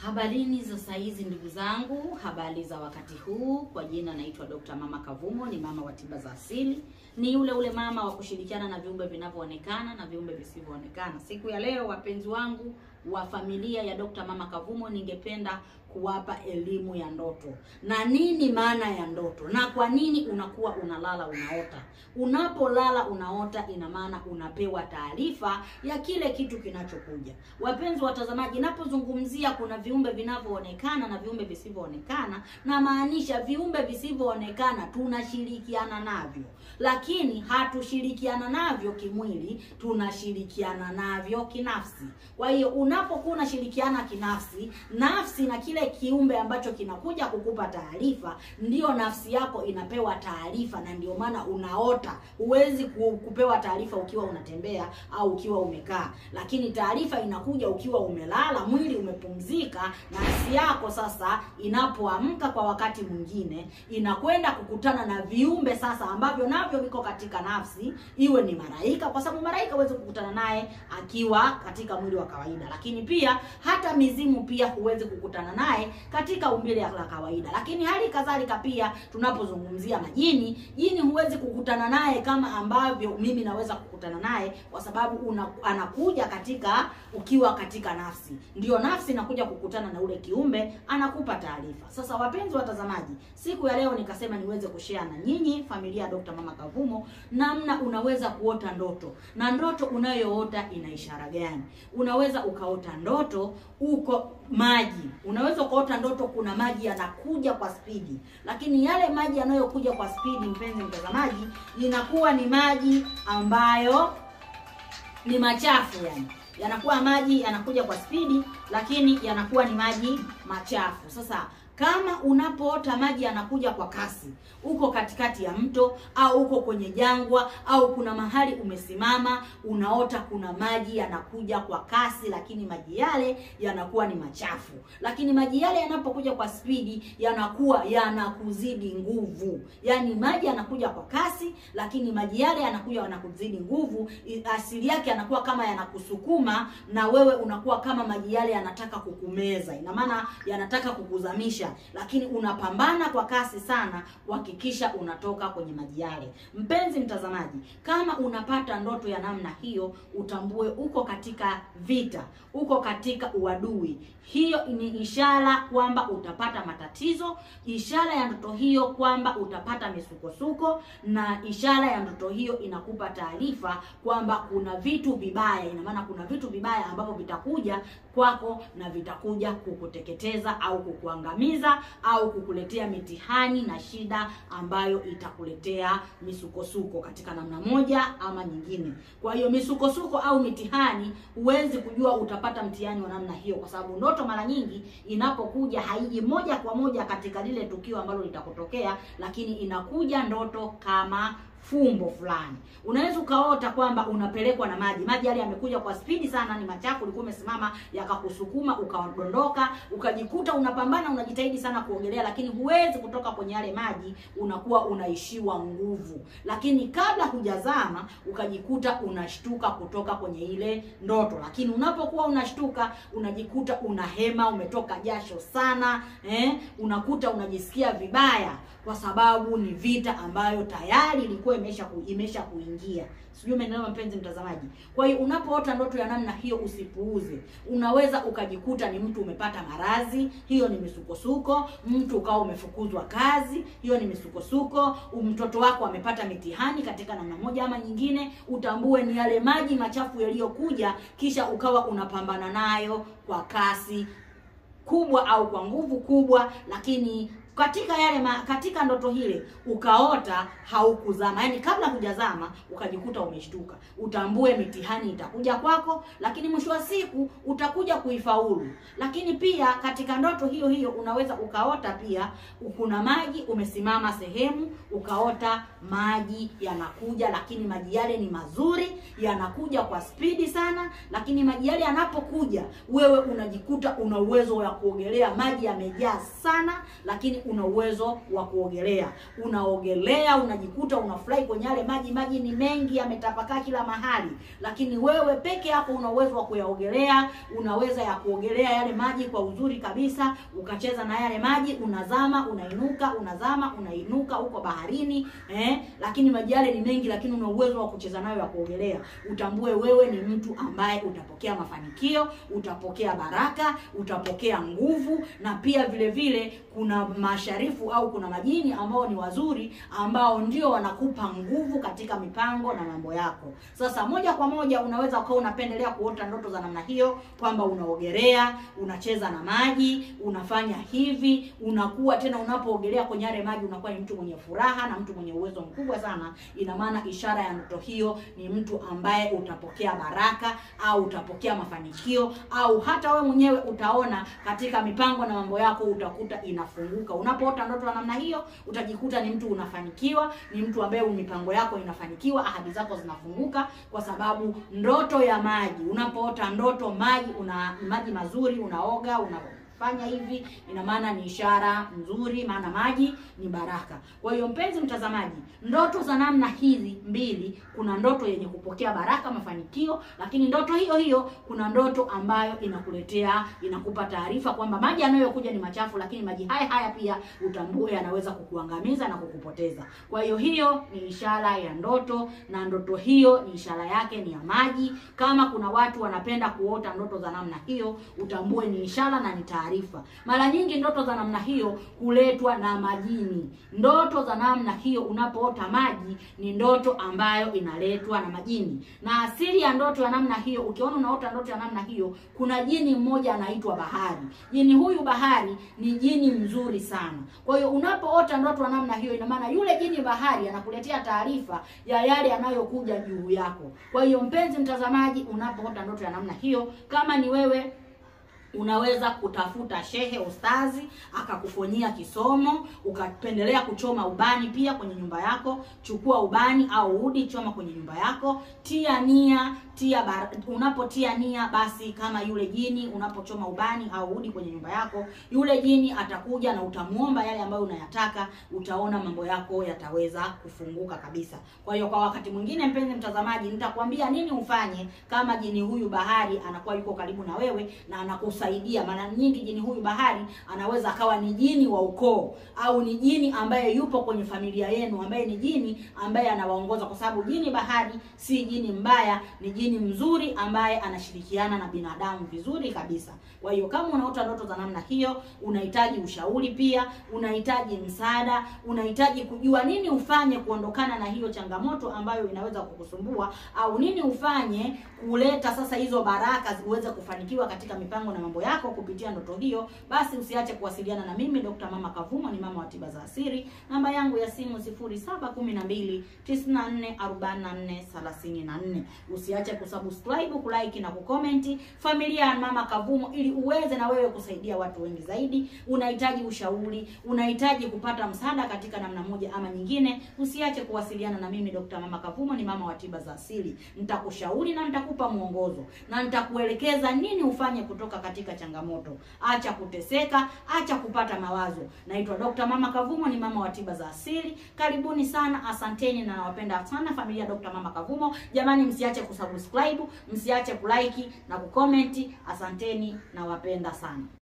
Habarini za saizi ndugu zangu, habari za wakati huu. Kwa jina naitwa Dr. Mama Kavumo, ni mama wa tiba za asili. Ni ule mama wa kushirikiana na viumbe vinavyoonekana na viumbe visivyoonekana. Siku ya leo wapenzi wangu wa familia ya Dr. Mama Kavumo, ningependa kuwapa elimu ya ndoto. Na nini maana ya ndoto? Na kwa nini unakuwa unalala unaota? Unapolala unaota ina maana unapewa taarifa ya kile kitu kinachokuja. Wapenzi watazamaji, ninapozungumzia kuna viumbe vinavyoonekana na viumbe visivyoonekana, na maanisha viumbe visivyoonekana tunashirikiana navyo, lakini hatushirikiana navyo kimwili, tunashirikiana navyo kinafsi. Kwa hiyo unapokuwa unashirikiana kinafsi, nafsi na kile kiumbe ambacho kinakuja kukupa taarifa, ndio nafsi yako inapewa taarifa, na ndio maana unaota. Huwezi kupewa taarifa ukiwa unatembea au ukiwa umekaa, lakini taarifa inakuja ukiwa umelala, mwili umepumzika. Nafsi yako sasa inapoamka kwa wakati mwingine inakwenda kukutana na viumbe sasa ambavyo navyo viko katika nafsi, iwe ni malaika, kwa sababu malaika huwezi kukutana naye akiwa katika mwili wa kawaida, lakini pia hata mizimu pia huwezi kukutana naye katika umbile la kawaida. Lakini hali kadhalika pia tunapozungumzia majini, jini huwezi kukutana naye kama ambavyo mimi naweza kukutana naye, kwa sababu anakuja katika ukiwa katika nafsi. Ndio nafsi inakuja kukutana na ule kiumbe, anakupa taarifa. Sasa wapenzi watazamaji, siku ya leo nikasema niweze kushare na nyinyi familia ya Dr. Mama Kavumo namna unaweza kuota ndoto, na ndoto unayoota ina ishara gani. Unaweza ukaota ndoto uko maji, unaweza ukaota ndoto kuna maji yanakuja kwa spidi, lakini yale maji yanayokuja kwa spidi, mpenzi mtazamaji, inakuwa ni maji ambayo ni machafu. Yani yanakuwa maji yanakuja kwa spidi, lakini yanakuwa ni maji machafu. Sasa kama unapoota maji yanakuja kwa kasi, uko katikati ya mto au uko kwenye jangwa au kuna mahali umesimama, unaota kuna maji yanakuja kwa kasi, lakini maji yale yanakuwa ni machafu. Lakini maji yale yanapokuja kwa spidi yanakuwa yanakuzidi nguvu. Yani maji yanakuja kwa kasi, lakini maji yale yanakuja yanakuzidi nguvu. Asili yake yanakuwa kama yanakusukuma, na wewe unakuwa kama maji yale yanataka kukumeza. Ina maana yanataka kukuzamisha, lakini unapambana kwa kasi sana kuhakikisha unatoka kwenye maji yale. Mpenzi mtazamaji, kama unapata ndoto ya namna hiyo, utambue uko katika vita, uko katika uadui. Hiyo ni ishara kwamba utapata matatizo, ishara ya ndoto hiyo kwamba utapata misukosuko, na ishara ya ndoto hiyo inakupa taarifa kwamba kuna vitu vibaya. Ina maana kuna vitu vibaya ambavyo vitakuja kwako na vitakuja kukuteketeza au kukuangamiza au kukuletea mitihani na shida ambayo itakuletea misukosuko katika namna moja ama nyingine. Kwa hiyo misukosuko au mitihani, huwezi kujua utapata mtihani wa namna hiyo, kwa sababu ndoto mara nyingi inapokuja haiji moja kwa moja katika lile tukio ambalo litakutokea, lakini inakuja ndoto kama fumbo fulani. Unaweza ukaota kwamba unapelekwa na maji yale yamekuja kwa spidi sana, ni machafu, ulikuwa umesimama yakakusukuma ukadondoka, ukajikuta unapambana, unajitahidi sana kuogelea, lakini huwezi kutoka kwenye yale maji, unakuwa unaishiwa nguvu. Lakini kabla hujazama ukajikuta unashtuka kutoka kwenye ile ndoto, lakini unapokuwa unashtuka unajikuta unahema, umetoka jasho sana, unakuta unajisikia vibaya, kwa sababu ni vita ambayo tayari ilikuwa imesha kuingia. Sijui umeelewa mpenzi mtazamaji. Kwa hiyo unapoota ndoto ya namna hiyo usipuuze. Unaweza ukajikuta ni mtu umepata maradhi, hiyo ni misukosuko. Mtu ukawa umefukuzwa kazi, hiyo ni misukosuko. Mtoto wako amepata mitihani katika namna moja ama nyingine, utambue ni yale maji machafu yaliyokuja, kisha ukawa unapambana nayo kwa kasi kubwa au kwa nguvu kubwa, lakini katika ndoto hile ukaota haukuzama. Yani kabla hujazama ukajikuta umeshtuka. Utambue mitihani itakuja kwako, lakini mwisho wa siku utakuja kuifaulu. Lakini pia katika ndoto hiyo hiyo unaweza ukaota pia kuna maji, umesimama sehemu, ukaota maji yanakuja, lakini maji yale ni mazuri, yanakuja kwa spidi sana, lakini maji yale yanapokuja wewe unajikuta una uwezo wa kuogelea, maji yamejaa sana, lakini una uwezo wa kuogelea. Unaogelea, unajikuta unafurahi kwenye yale maji. Maji ni mengi, yametapakaa kila mahali, lakini wewe peke yako una uwezo wa kuyaogelea. Unaweza ya kuogelea yale maji kwa uzuri kabisa, ukacheza na yale maji, unazama, unainuka, unazama, unainuka huko baharini, lakini maji yale ni mengi, lakini una uwezo wa kucheza nayo ya kuogelea. Utambue wewe ni mtu ambaye utapokea mafanikio, utapokea baraka, utapokea nguvu, na pia vile vile kuna masharifu au kuna majini ambao ni wazuri, ambao ndio wanakupa nguvu katika mipango na mambo yako. Sasa moja kwa moja unaweza ukawa unapendelea kuota ndoto za namna hiyo, kwamba unaogelea, unacheza na maji, unafanya hivi, unakuwa tena unapoogelea kwenye yale maji unakuwa ni mtu mwenye furaha na mtu mwenye uwezo mkubwa sana. Ina maana ishara ya ndoto hiyo ni mtu ambaye utapokea baraka au utapokea mafanikio, au hata wewe mwenyewe utaona katika mipango na mambo yako utakuta inafunguka. Unapoota ndoto ya namna hiyo utajikuta ni mtu unafanikiwa, ni mtu ambaye mipango yako inafanikiwa, ahadi zako zinafunguka, kwa sababu ndoto ya maji, unapoota ndoto maji, una maji mazuri, unaoga, unafanya hivi, ina maana ni ishara nzuri, maana maji ni baraka. Kwa hiyo mpenzi mtazamaji, ndoto za namna hizi mbili, kuna ndoto yenye kupokea baraka, mafanikio, lakini ndoto hiyo hiyo kuna ndoto ambayo inakupa taarifa kwamba maji yanayokuja ni machafu, lakini maji haya pia utambue yanaweza kukuangamiza na kukupoteza. Kwa hiyo hiyo ni ishara ya ndoto, na ndoto hiyo ni ishara yake ni ya maji. Kama kuna watu wanapenda kuota ndoto za namna hiyo, utambue ni ishara na ni taarifa. Mara nyingi ndoto za namna hiyo huletwa na majini. Ndoto za namna hiyo unapoota maji ni ndoto ambayo inaletwa na majini. Na asili ya ndoto ya namna hiyo, ukiona unaota ndoto ya namna hiyo, kuna jini mmoja anaitwa Bahari. Jini huyu Bahari ni jini mzuri sana. Kwa hiyo unapoota ndoto ya namna hiyo, ina maana yule jini Bahari anakuletea taarifa ya yale yanayokuja juu yako. Kwa hiyo mpenzi mtazamaji, unapoota ndoto ya namna hiyo, kama ni wewe, unaweza kutafuta shehe ustazi akakufanyia kisomo, ukapendelea kuchoma ubani pia kwenye nyumba yako. Chukua ubani au udi, choma kwenye nyumba yako, tia nia, unapotia nia, basi kama yule jini, unapochoma ubani au udi kwenye nyumba yako, yule jini atakuja na utamuomba yale ambayo unayataka, utaona mambo yako yataweza kufunguka kabisa. Kwa hiyo kwa wakati mwingine mpenzi mtazamaji, nitakwambia nini ufanye kama jini huyu Bahari anakuwa yuko karibu na wewe na anakusaidia. Mara nyingi jini huyu Bahari anaweza akawa ni jini wa ukoo, au ni jini ambaye yupo kwenye familia yenu, ambaye ni jini ambaye anawaongoza, kwa sababu jini Bahari si jini mbaya, ni jini mzuri ambaye anashirikiana na binadamu vizuri kabisa. Kwa hiyo kama unaota ndoto za namna hiyo, unahitaji ushauri pia, unahitaji msaada, unahitaji kujua nini ufanye kuondokana na hiyo changamoto ambayo inaweza kukusumbua, au nini ufanye kuleta sasa hizo baraka ziweze kufanikiwa katika mipango na mambo yako kupitia ndoto hiyo, basi usiache kuwasiliana na mimi Dr. Mama Kavumo, ni mama wa tiba za asili. Namba yangu ya simu 0712944434. Usiache kusubscribe, kulike na kucomment Familia ya Mama Kavumo, ili uweze na wewe kusaidia watu wengi zaidi. Unahitaji ushauri, unahitaji kupata msaada katika namna moja ama nyingine, usiache kuwasiliana na mimi Dr. Mama Kavumo, ni mama wa tiba za asili. Nitakushauri na nitakupa mwongozo na nitakuelekeza nini ufanye kutoka katika changamoto. Acha kuteseka, acha kupata mawazo. Naitwa Dr. Mama Kavumo, ni mama wa tiba za asili. Karibuni sana, asanteni na nawapenda sana familia Dr. Mama Kavumo. Jamani, msiache kusubscribe, msiache kulike na kucomment. Asanteni na wapenda sana.